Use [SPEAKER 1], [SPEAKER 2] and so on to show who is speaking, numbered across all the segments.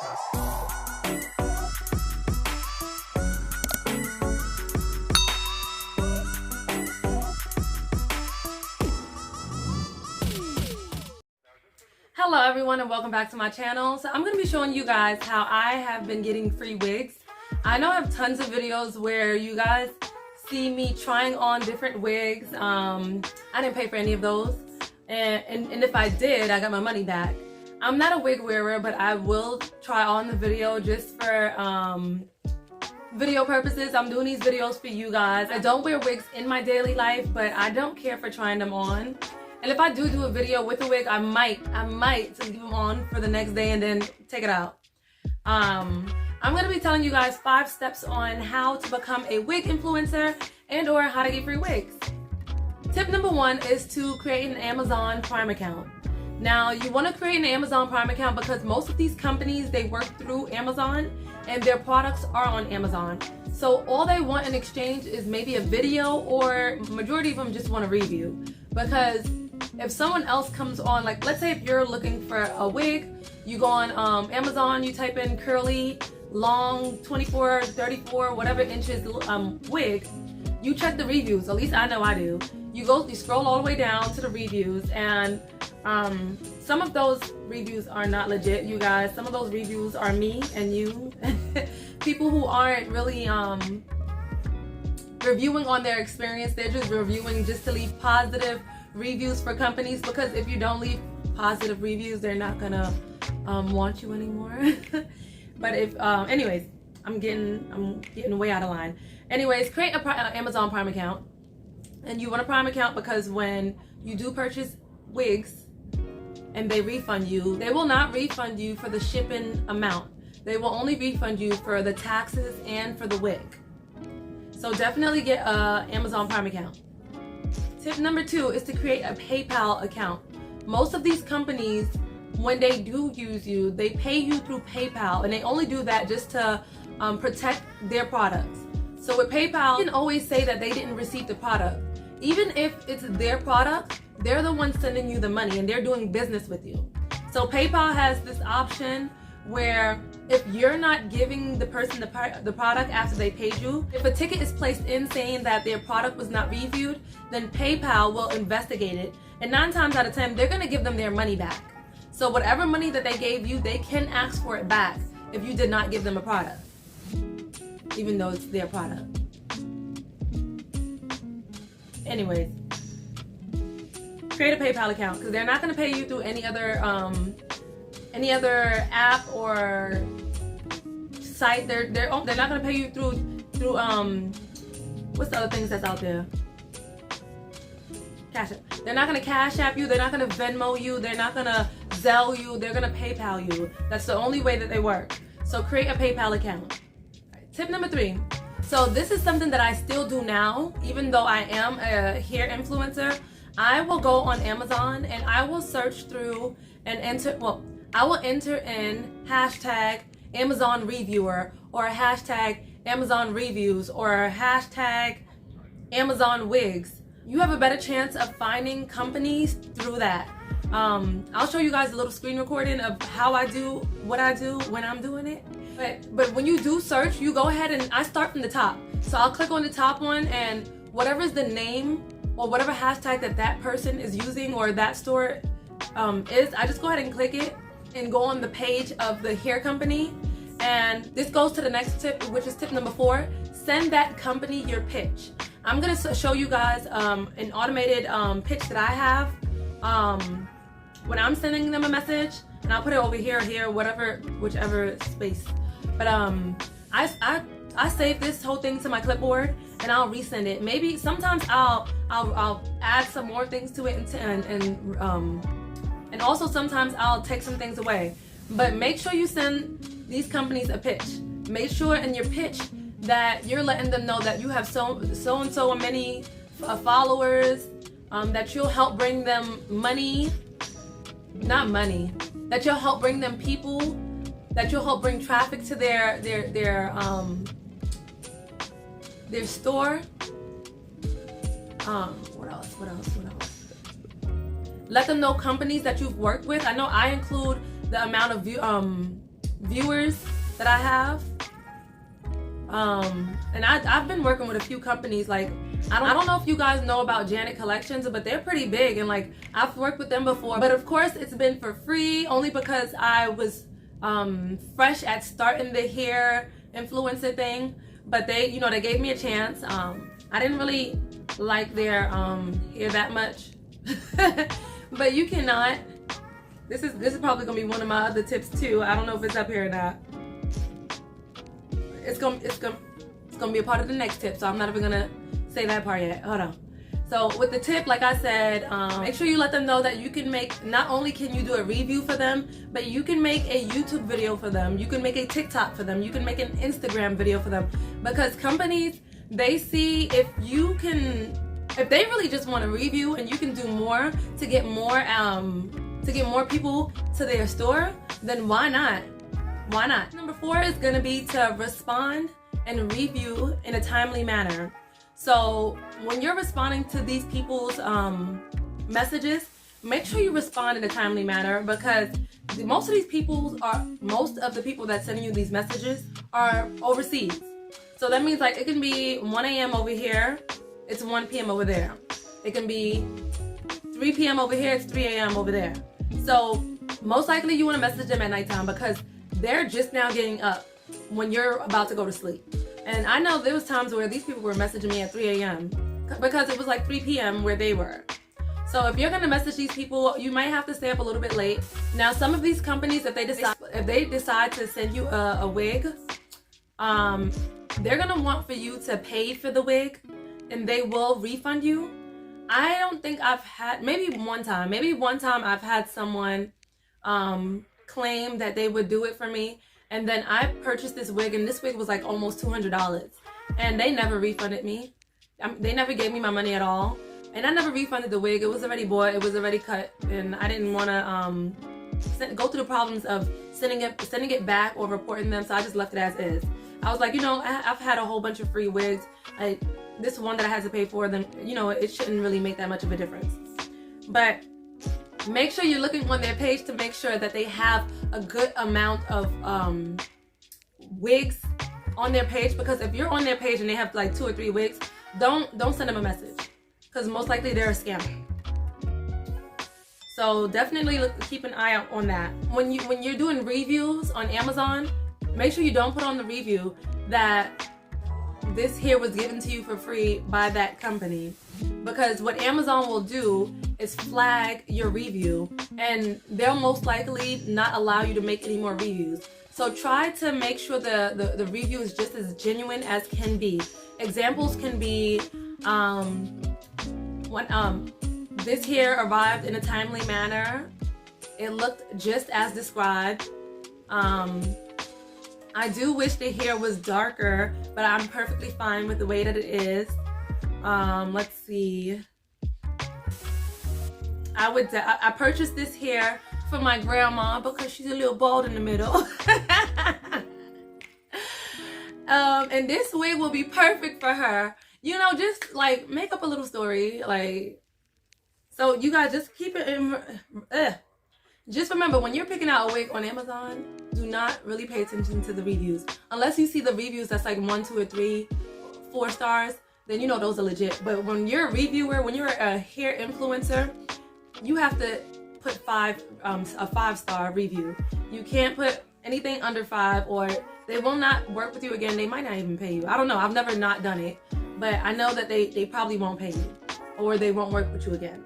[SPEAKER 1] Hello everyone and welcome back to my channel. So I'm going to be showing you guys how I have been getting free wigs. I know I have tons of videos where you guys see me trying on different wigs. I didn't pay for any of those, and if I did, I got my money back. I'm not a wig wearer, but I will try on the video just for video purposes. I'm doing these videos for you guys. I don't wear wigs in my daily life, but I don't care for trying them on. And if I do a video with a wig, I might just leave them on for the next day and then take it out. I'm going to be telling you guys 5 steps on how to become a wig influencer and or how to get free wigs. Tip number 1 is to create an Amazon Prime account. Now, you want to create an Amazon Prime account because most of these companies, they work through Amazon and their products are on Amazon. So all they want in exchange is maybe a video, or majority of them just want a review. Because if someone else comes on, like let's say if you're looking for a wig, you go on Amazon, you type in curly, long, 24, 34, whatever inches wig, you check the reviews. At least I know I do. You scroll all the way down to the reviews, and some of those reviews are not legit, you guys. Some of those reviews are me and you, people who aren't really reviewing on their experience. They're just reviewing just to leave positive reviews for companies, because if you don't leave positive reviews, they're not gonna want you anymore. But if anyways, I'm getting way out of line. Anyways, create a Amazon Prime account. And you want a Prime account because when you do purchase wigs and they refund you, they will not refund you for the shipping amount. They will only refund you for the taxes and for the wig. So definitely get a Amazon Prime account. Tip number 2 is to create a PayPal account. Most of these companies, when they do use you, they pay you through PayPal, and they only do that just to protect their products. So with PayPal, you can always say that they didn't receive the product. Even if it's their product, they're the ones sending you the money and they're doing business with you. So PayPal has this option where if you're not giving the person the product after they paid you, if a ticket is placed in saying that their product was not reviewed, then PayPal will investigate it. And 9 times out of 10, they're gonna give them their money back. So whatever money that they gave you, they can ask for it back if you did not give them a product, even though it's their product. Anyways, create a PayPal account, because they're not gonna pay you through any other app or site. They're not gonna pay you through what's the other things that's out there? Cash App. They're not gonna Cash App you. They're not gonna Venmo you. They're not gonna Zelle you. They're gonna PayPal you. That's the only way that they work. So create a PayPal account. Right. Tip number 3. So this is something that I still do now, even though I am a hair influencer. I will go on Amazon and I will search through and I will enter in hashtag Amazon reviewer, or hashtag Amazon reviews, or hashtag Amazon wigs. You have a better chance of finding companies through that. I'll show you guys a little screen recording of how I do what I do when I'm doing it. But when you do search, you go ahead and I start from the top. So I'll click on the top one, and whatever is the name or whatever hashtag that person is using or that store is, I just go ahead and click it and go on the page of the hair company. And this goes to the next tip, which is tip number 4. Send that company your pitch. I'm gonna show you guys an automated pitch that I have when I'm sending them a message, and I'll put it over here, whichever space. But I save this whole thing to my clipboard and I'll resend it. Maybe sometimes I'll add some more things to it and also sometimes I'll take some things away. But make sure you send these companies a pitch. Make sure in your pitch that you're letting them know that you have so and so many followers, that you'll help bring them money, not money, that you'll help bring them people, that you'll help bring traffic to their store. What else? Let them know companies that you've worked with. I know I include the amount of viewers that I have. And I've been working with a few companies. Like, I don't know if you guys know about Janet Collections, but they're pretty big, and like I've worked with them before. But of course it's been for free, only because I was fresh at starting the hair influencer thing. But they, you know, they gave me a chance. I didn't really like their hair that much. But you cannot. This is probably gonna be one of my other tips too. I don't know if it's up here or not. It's gonna be a part of the next tip, so I'm not even gonna say that part yet. Hold on. So with the tip, like I said, make sure you let them know that you can make, not only can you do a review for them, but you can make a YouTube video for them. You can make a TikTok for them. You can make an Instagram video for them. Because companies, they see if they really just want to review and you can do more to get more people to their store, then why not? Why not? Number 4 is gonna be to respond and review in a timely manner. So when you're responding to these people's messages, make sure you respond in a timely manner, because most of the people that's sending you these messages are overseas. So that means like it can be 1 a.m. over here, it's 1 p.m. over there. It can be 3 p.m. over here, it's 3 a.m. over there. So most likely you want to message them at nighttime, because they're just now getting up when you're about to go to sleep. And I know there was times where these people were messaging me at 3 a.m. because it was like 3 p.m. where they were. So if you're gonna message these people, you might have to stay up a little bit late. Now, some of these companies, if they decide to send you a wig, they're gonna want for you to pay for the wig, and they will refund you. I don't think I've had, maybe one time I've had someone claim that they would do it for me, and then I purchased this wig, and this wig was like almost $200, and they never refunded me. They never gave me my money at all, and I never refunded the wig. It was already bought, it was already cut, and I didn't want to go through the problems of sending it back or reporting them, so I just left it as is. I was like, you know, I've had a whole bunch of free wigs. This one that I had to pay for, then, you know, it shouldn't really make that much of a difference. But make sure you're looking on their page to make sure that they have a good amount of wigs on their page, because if you're on their page and they have like 2 or 3 wigs, don't send them a message, because most likely they're a scammer. So definitely keep an eye out on that. When you're doing reviews on Amazon, make sure you don't put on the review that this hair was given to you for free by that company, because what Amazon will do is flag your review, and they'll most likely not allow you to make any more reviews. So try to make sure the review is just as genuine as can be. Examples can be when this hair arrived in a timely manner, it looked just as described. I do wish the hair was darker, but I'm perfectly fine with the way that it is. Let's see. I purchased this hair for my grandma because she's a little bald in the middle. And this wig will be perfect for her. You know, just like make up a little story. Like, so you guys just keep it in. Just remember, when you're picking out a wig on Amazon, do not really pay attention to the reviews. Unless you see the reviews that's like 1, 2, or 3, 4 stars, then you know those are legit. But when you're a reviewer, when you're a hair influencer, you have to put a 5-star review. You can't put anything under 5, or they will not work with you again. They might not even pay you. I don't know. I've never not done it, but I know that they probably won't pay you, or they won't work with you again.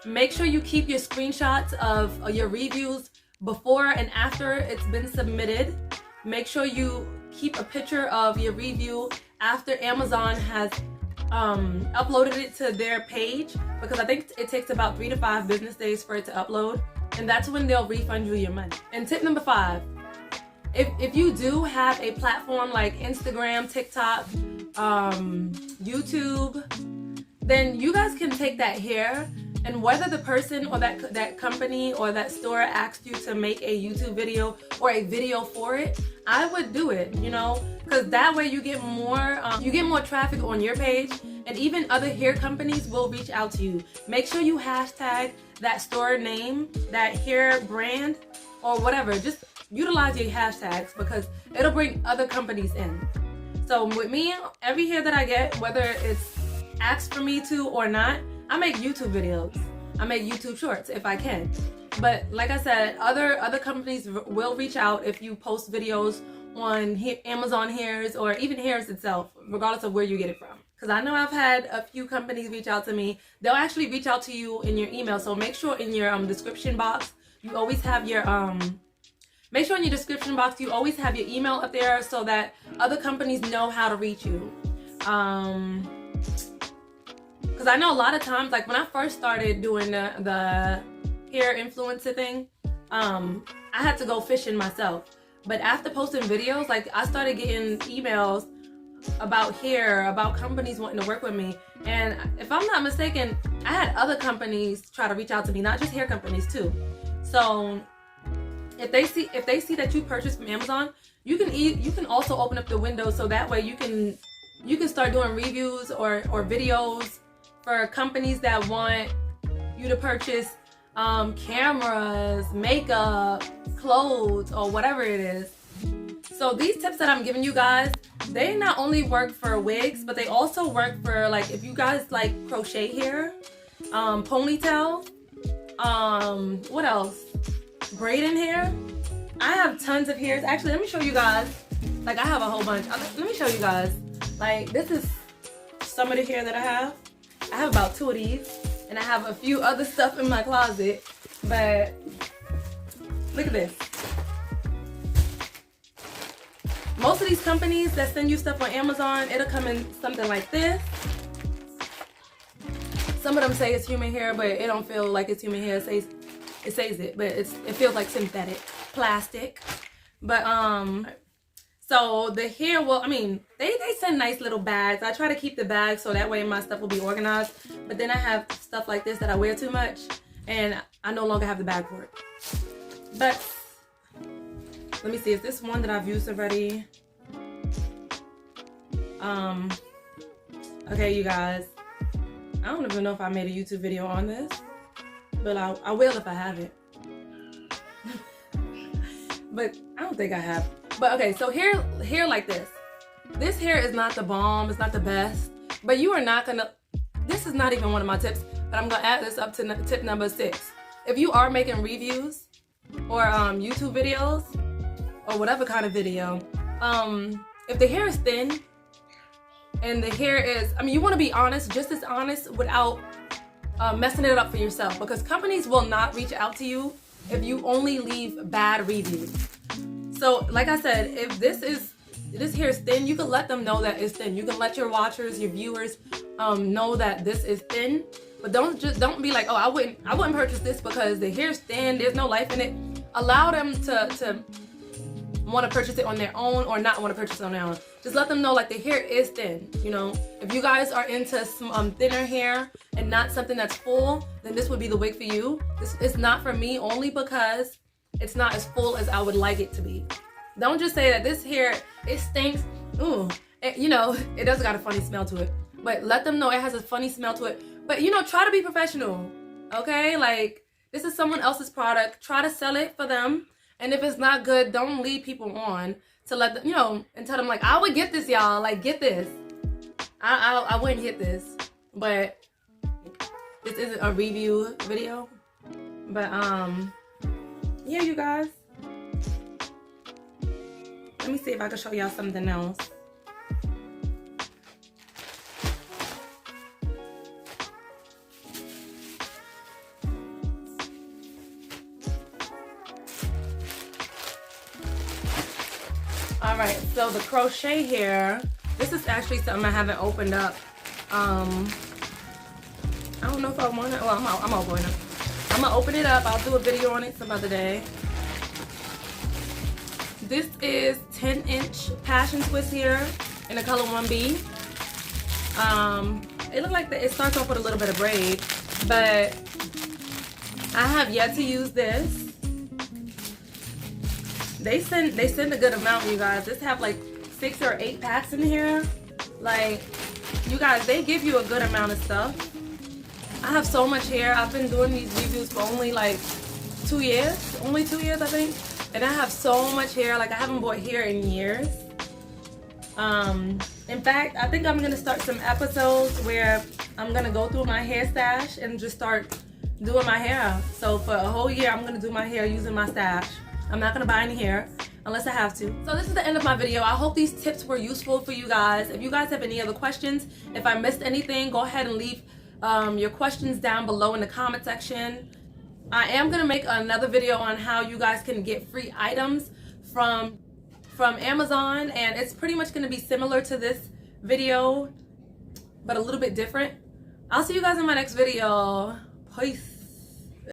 [SPEAKER 1] Make sure you keep your screenshots of your reviews before and after it's been submitted. Make sure you keep a picture of your review after Amazon has uploaded it to their page, because I think it takes about 3 to 5 business days for it to upload, and that's when they'll refund you your money. And tip number 5, if you do have a platform like Instagram, TikTok, YouTube, then you guys can take that hair, and whether the person or that company or that store asked you to make a YouTube video or a video for it, I would do it, you know, because that way you get more traffic on your page, and even other hair companies will reach out to you. Make sure you hashtag that store name, that hair brand, or whatever. Just utilize your hashtags because it'll bring other companies in. So with me, every hair that I get, whether it's asked for me to or not, I make YouTube videos. I make YouTube shorts if I can. But like I said, other companies will reach out if you post videos on Amazon Hairs or even Hairs itself, regardless of where you get it from. Because I know I've had a few companies reach out to me. They'll actually reach out to you in your email. So make sure in your description box, you always have your make sure in your description box you always have your email up there so that other companies know how to reach you. Because I know a lot of times, like when I first started doing the hair influencer thing, I had to go fishing myself. But after posting videos, like I started getting emails about hair, about companies wanting to work with me. And if I'm not mistaken, I had other companies try to reach out to me, not just hair companies too. So if they see that you purchased from Amazon, you can also open up the window so that way you can start doing reviews or videos for companies that want you to purchase cameras, makeup, clothes, or whatever it is. So these tips that I'm giving you guys, they not only work for wigs, but they also work for, like, if you guys like crochet hair, ponytail, what else? Braiding hair. I have tons of hairs. Actually, let me show you guys. Like, I have a whole bunch. Let me show you guys. Like, this is some of the hair that I have. I have about 2 of these, and I have a few other stuff in my closet. But look at this. Most of these companies that send you stuff on Amazon, it'll come in something like this. Some of them say it's human hair, but it don't feel like it's human hair. It says it, but it feels like synthetic plastic. But so the hair, well, I mean, they send nice little bags. I try to keep the bags so that way my stuff will be organized. But then I have stuff like this that I wear too much, and I no longer have the bag for it. But let me see, is this one that I've used already? Okay, you guys, I don't even know if I made a YouTube video on this, but I will if I have it. But I don't think I have. But okay, so hair like this. This hair is not the bomb, it's not the best, but you are not gonna, this is not even one of my tips, but I'm gonna add this up to tip number 6. If you are making reviews or YouTube videos or whatever kind of video, if the hair is thin and the hair is, I mean, you want to be honest, just as honest without messing it up for yourself, because companies will not reach out to you if you only leave bad reviews. So like I said, if this hair is thin, you can let them know that it's thin. You can let your watchers, your viewers know that this is thin. But don't be like, oh, I wouldn't purchase this because the hair's thin, there's no life in it. Allow them to want to purchase it on their own or not want to purchase it on their own. Just let them know, like, the hair is thin, you know. If you guys are into some thinner hair and not something that's full, then this would be the wig for you. This is not for me only because it's not as full as I would like it to be. Don't just say that this hair, it stinks. Ooh, you know, it does got a funny smell to it. But let them know it has a funny smell to it. But, you know, try to be professional, okay? Like, this is someone else's product. Try to sell it for them. And if it's not good, don't lead people on to let them, you know, and tell them, like, I would get this, y'all. Like, get this. I wouldn't get this. But this isn't a review video. But, yeah, you guys. Let me see if I can show y'all something else. Alright, so the crochet hair, this is actually something I haven't opened up. I don't know if I want it. Well, I'm gonna open it up. I'll do a video on it some other day. This is 10-inch passion twist hair in the color 1B. It looks like it starts off with a little bit of braid, but I have yet to use this. They send a good amount, you guys. This have like 6 or 8 packs in here. Like, you guys, they give you a good amount of stuff. I have so much hair. I've been doing these reviews for only like 2 years. Only 2 years, I think. And I have so much hair, like I haven't bought hair in years. In fact, I think I'm gonna start some episodes where I'm gonna go through my hair stash and just start doing my hair. So for a whole year, I'm gonna do my hair using my stash. I'm not gonna buy any hair unless I have to. So this is the end of my video. I hope these tips were useful for you guys. If you guys have any other questions, if I missed anything, go ahead and leave your questions down below in the comment section. I am gonna make another video on how you guys can get free items from Amazon, and it's pretty much gonna be similar to this video, but a little bit different. I'll see you guys in my next video. Peace.